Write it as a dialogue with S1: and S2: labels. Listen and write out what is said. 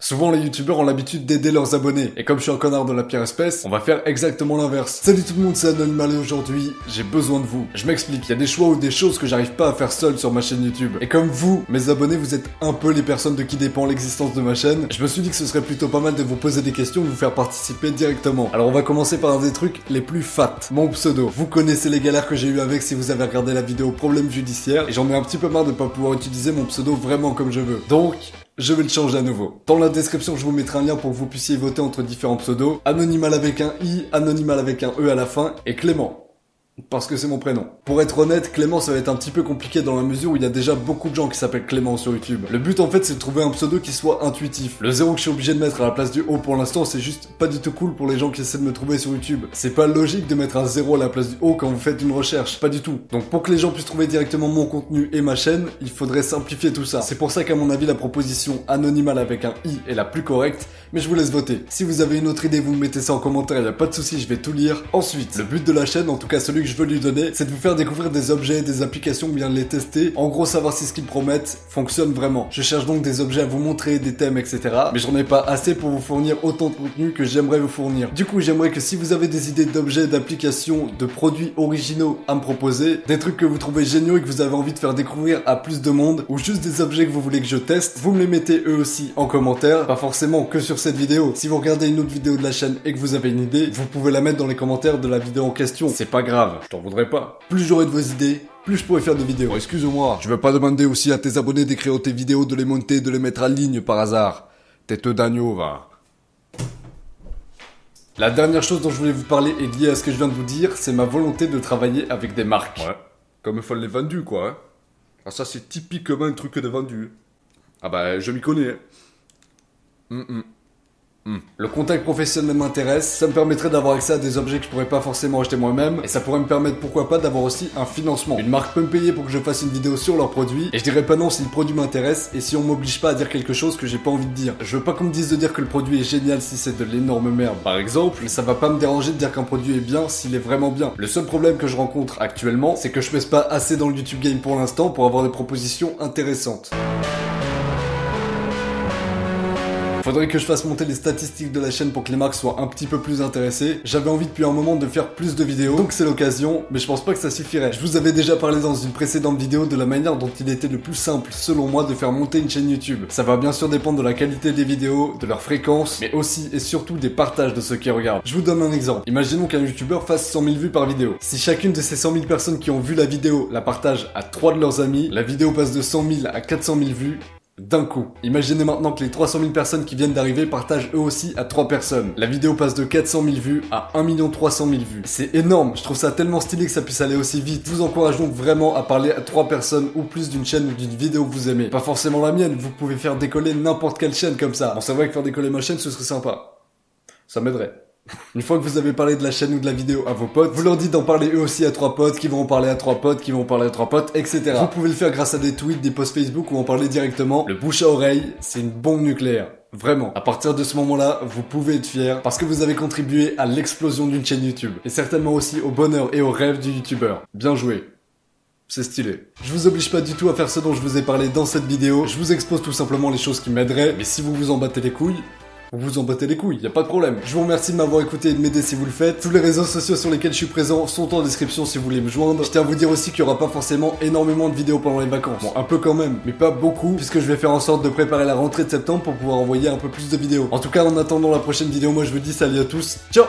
S1: Souvent les youtubeurs ont l'habitude d'aider leurs abonnés, et comme je suis un connard de la pire espèce, on va faire exactement l'inverse. Salut tout le monde, c'est Anonymal et aujourd'hui, j'ai besoin de vous. Je m'explique, il y a des choix ou des choses que j'arrive pas à faire seul sur ma chaîne YouTube. Et comme vous, mes abonnés, vous êtes un peu les personnes de qui dépend l'existence de ma chaîne, je me suis dit que ce serait plutôt pas mal de vous poser des questions, de vous faire participer directement. Alors on va commencer par un des trucs les plus fat, mon pseudo. Vous connaissez les galères que j'ai eu avec si vous avez regardé la vidéo problème judiciaire, et j'en ai un petit peu marre de pas pouvoir utiliser mon pseudo vraiment comme je veux. Donc, je vais le changer à nouveau. Dans la description, je vous mettrai un lien pour que vous puissiez voter entre différents pseudos. Anonymal avec un I, Anonymal avec un E à la fin, et Clément. Parce que c'est mon prénom. Pour être honnête, Clément ça va être un petit peu compliqué dans la mesure où il y a déjà beaucoup de gens qui s'appellent Clément sur YouTube. Le but en fait c'est de trouver un pseudo qui soit intuitif. Le 0 que je suis obligé de mettre à la place du O pour l'instant c'est juste pas du tout cool pour les gens qui essaient de me trouver sur YouTube. C'est pas logique de mettre un 0 à la place du O quand vous faites une recherche, pas du tout. Donc pour que les gens puissent trouver directement mon contenu et ma chaîne, il faudrait simplifier tout ça. C'est pour ça qu'à mon avis la proposition Anonymal avec un I est la plus correcte, mais je vous laisse voter. Si vous avez une autre idée, vous me mettez ça en commentaire, y a pas de souci, je vais tout lire. Ensuite, le but de la chaîne, en tout cas celui que je veux lui donner, c'est de vous faire découvrir des objets, des applications, bien les tester. En gros, savoir si ce qu'ils promettent fonctionne vraiment. Je cherche donc des objets à vous montrer, des thèmes, etc. Mais j'en ai pas assez pour vous fournir autant de contenu que j'aimerais vous fournir. Du coup, j'aimerais que si vous avez des idées d'objets, d'applications, de produits originaux à me proposer, des trucs que vous trouvez géniaux et que vous avez envie de faire découvrir à plus de monde, ou juste des objets que vous voulez que je teste, vous me les mettez eux aussi en commentaire. Pas forcément que sur cette vidéo. Si vous regardez une autre vidéo de la chaîne et que vous avez une idée, vous pouvez la mettre dans les commentaires de la vidéo en question. C'est pas grave, je t'en voudrais pas. Plus j'aurai de vos idées, plus je pourrai faire de vidéos. Oh, excuse-moi, tu veux pas demander aussi à tes abonnés d'écrire tes vidéos, de les monter, de les mettre en ligne par hasard? Tête d'agneau, va. La dernière chose dont je voulais vous parler est liée à ce que je viens de vous dire, c'est ma volonté de travailler avec des marques. Ouais, comme il faut les vendus, quoi. Hein. Ah, ça c'est typiquement un truc de vendu. Ah bah, je m'y connais. Le contact professionnel m'intéresse, ça me permettrait d'avoir accès à des objets que je pourrais pas forcément acheter moi-même, et ça pourrait me permettre pourquoi pas d'avoir aussi un financement. Une marque peut me payer pour que je fasse une vidéo sur leurs produits, et je dirais pas non si le produit m'intéresse, et si on m'oblige pas à dire quelque chose que j'ai pas envie de dire. Je veux pas qu'on me dise de dire que le produit est génial si c'est de l'énorme merde, par exemple, mais ça va pas me déranger de dire qu'un produit est bien s'il est vraiment bien. Le seul problème que je rencontre actuellement, c'est que je pèse pas assez dans le YouTube game pour l'instant pour avoir des propositions intéressantes. Faudrait que je fasse monter les statistiques de la chaîne pour que les marques soient un petit peu plus intéressées. J'avais envie depuis un moment de faire plus de vidéos, donc c'est l'occasion, mais je pense pas que ça suffirait. Je vous avais déjà parlé dans une précédente vidéo de la manière dont il était le plus simple, selon moi, de faire monter une chaîne YouTube. Ça va bien sûr dépendre de la qualité des vidéos, de leur fréquence, mais aussi et surtout des partages de ceux qui regardent. Je vous donne un exemple. Imaginons qu'un youtubeur fasse 100 000 vues par vidéo. Si chacune de ces 100 000 personnes qui ont vu la vidéo la partagent à 3 de leurs amis, la vidéo passe de 100 000 à 400 000 vues, d'un coup. Imaginez maintenant que les 300 000 personnes qui viennent d'arriver partagent eux aussi à 3 personnes. La vidéo passe de 400 000 vues à 1 300 000 vues. C'est énorme, je trouve ça tellement stylé que ça puisse aller aussi vite. Je vous encourage donc vraiment à parler à 3 personnes ou plus d'une chaîne ou d'une vidéo que vous aimez. Pas forcément la mienne, vous pouvez faire décoller n'importe quelle chaîne comme ça. Bon, c'est vrai que faire décoller ma chaîne ce serait sympa. Ça m'aiderait. Une fois que vous avez parlé de la chaîne ou de la vidéo à vos potes, vous leur dites d'en parler eux aussi à 3 potes, qui vont en parler à 3 potes, qui vont en parler à 3 potes, etc. Vous pouvez le faire grâce à des tweets, des posts Facebook ou en parler directement. Le bouche à oreille, c'est une bombe nucléaire. Vraiment. À partir de ce moment-là, vous pouvez être fier parce que vous avez contribué à l'explosion d'une chaîne YouTube. Et certainement aussi au bonheur et au rêve du youtubeur. Bien joué. C'est stylé. Je vous oblige pas du tout à faire ce dont je vous ai parlé dans cette vidéo. Je vous expose tout simplement les choses qui m'aideraient. Mais si vous vous en battez les couilles, vous vous en battez les couilles, y a pas de problème. Je vous remercie de m'avoir écouté et de m'aider si vous le faites. Tous les réseaux sociaux sur lesquels je suis présent sont en description si vous voulez me joindre. Je tiens à vous dire aussi qu'il y aura pas forcément énormément de vidéos pendant les vacances. Bon, un peu quand même, mais pas beaucoup, puisque je vais faire en sorte de préparer la rentrée de septembre pour pouvoir envoyer un peu plus de vidéos. En tout cas, en attendant la prochaine vidéo, moi je vous dis salut à tous, ciao!